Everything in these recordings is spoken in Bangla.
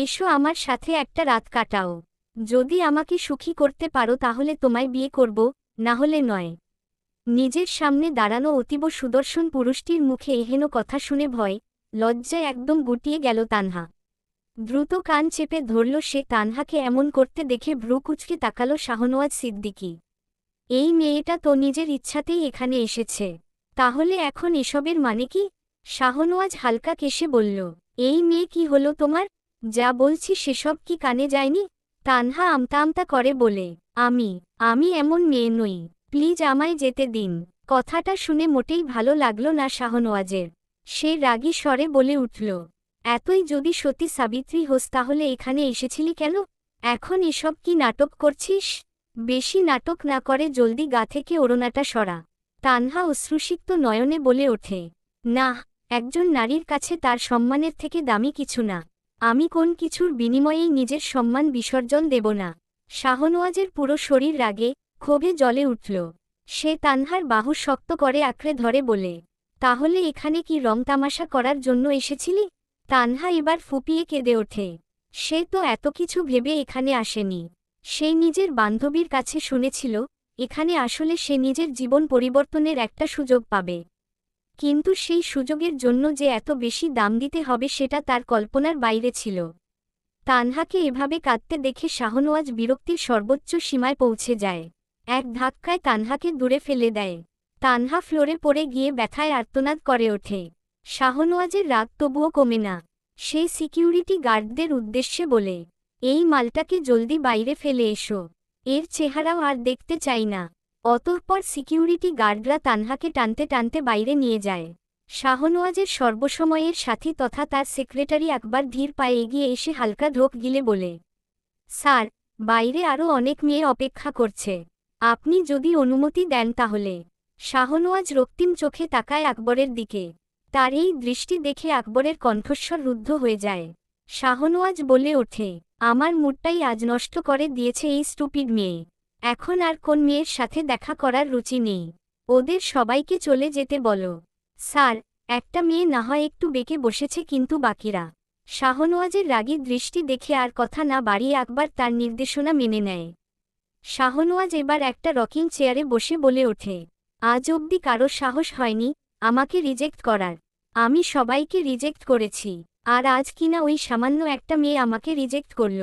এসো আমার সাথে একটা রাত কাটাও। যদি আমাকে সুখী করতে পারো তাহলে তোমায় বিয়ে করব, না হলে নয়। নিজের সামনে দাঁড়ানো অতীব সুদর্শন পুরুষটির মুখে এহেন কথা শুনে ভয়, লজ্জায় একদম গুটিয়ে গেল তানহা। দ্রুত কান চেপে ধরল সে। তানহাকে এমন করতে দেখে ভ্রু কুঁচকে তাকালো শাহনওয়াজ সিদ্দিকী। এই মেয়েটা তো নিজের ইচ্ছাতেই এখানে এসেছে, তাহলে এখন এসবের মানে কি? শাহনওয়াজ হালকা কেশে বলল, এই মেয়ে কি হলো তোমার? যা বলছি সেসব কি কানে যায়নি? তানহা আমতা আমতা করে বলে, আমি এমন মেয়ে নই, প্লিজ আমায় যেতে দিন। কথাটা শুনে মোটেই ভালো লাগল না শাহনওয়াজের। সে রাগী স্বরে বলে উঠল, এতই যদি সতী সাবিত্রী হোস তাহলে এখানে এসেছিলি কেন? এখন এসব কি নাটক করছিস? বেশি নাটক না করে জলদি গা থেকে ওড়নাটা সরা। তানহা অশ্রুসিক্ত নয়নে বলে ওঠে, না, একজন নারীর কাছে তার সম্মানের থেকে দামি কিছু না। আমি কোন কিছুর বিনিময়েই নিজের সম্মান বিসর্জন দেব না। শাহনওয়াজের পুরো শরীর রাগে, ক্ষোভে জ্বলে উঠল। সে তানহার বাহু শক্ত করে আঁকড়ে ধরে বলে, তাহলে এখানে কি রং তামাশা করার জন্য এসেছিলি? তানহা এবার ফুপিয়ে কেঁদে ওঠে। সে তো এত কিছু ভেবে এখানে আসেনি। সে নিজের বান্ধবীর কাছে শুনেছিল এখানে আসলে সে নিজের জীবন পরিবর্তনের একটা সুযোগ পাবে। কিন্তু সেই সুযোগের জন্য যে এত বেশি দাম দিতে হবে সেটা তার কল্পনার বাইরে ছিল। তানহাকে এভাবে কাঁদতে দেখে শাহনওয়াজ বিরক্তির সর্বোচ্চ সীমায় পৌঁছে যায়। এক ধাক্কায় তানহাকে দূরে ফেলে দেয়। তানহা ফ্লোরে পড়ে গিয়ে ব্যথায় আর্তনাদ করে ওঠে। শাহনওয়াজের রাগ তবুও কমে না। সে সিকিউরিটি গার্ডদের উদ্দেশ্যে বলে, এই মালটাকে জলদি বাইরে ফেলে এসো, এর চেহারাও আর দেখতে চাই না। অতঃপর সিকিউরিটি গার্ডরা তানহাকে টানতে টানতে বাইরে নিয়ে যায়। শাহনওয়াজের সর্বসময়ের সাথী তথা তার সেক্রেটারি আকবর ধীর পায়ে এগিয়ে এসে হালকা ঢোক গিলে বলে, স্যার, বাইরে আরও অনেক মেয়ে অপেক্ষা করছে, আপনি যদি অনুমতি দেন তাহলে। শাহনওয়াজ রক্তিম চোখে তাকায় আকবরের দিকে। তার এই দৃষ্টি দেখে আকবরের কণ্ঠস্বর রুদ্ধ হয়ে যায়। শাহনওয়াজ বলে ওঠে, আমার মুডটাই আজ নষ্ট করে দিয়েছে এই স্টুপিড মেয়ে। এখন আর কোন মেয়ের সাথে দেখা করার রুচি নেই। ওদের সবাইকে চলে যেতে বলো। স্যার, একটা মেয়ে না হয় একটু বেঁকে বসেছে, কিন্তু বাকিরা। শাহনওয়াজের রাগী দৃষ্টি দেখে আর কথা না বাড়িয়ে আকবর তার নির্দেশনা মেনে নেয়। শাহনওয়াজ এবার একটা রকিং চেয়ারে বসে বলে ওঠে, আজ অবধি কারো সাহস হয়নি আমাকে রিজেক্ট করার। আমি সবাইকে রিজেক্ট করেছি, আর আজ কিনা ওই সামান্য একটা মেয়ে আমাকে রিজেক্ট করল।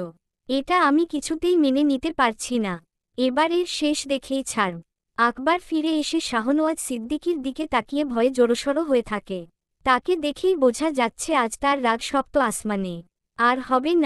এটা আমি কিছুতেই মেনে নিতে পারছি না। এবার এর শেষ দেখেই ছাড়। আকবর ফিরে এসে শাহনওয়াজ সিদ্দিকীর দিকে তাকিয়ে ভয়ে জড়সড় হয়ে থাকে। তাকে দেখেই বোঝা যাচ্ছে আজ তার রাগ শক্ত আসমানে। আর হবে না।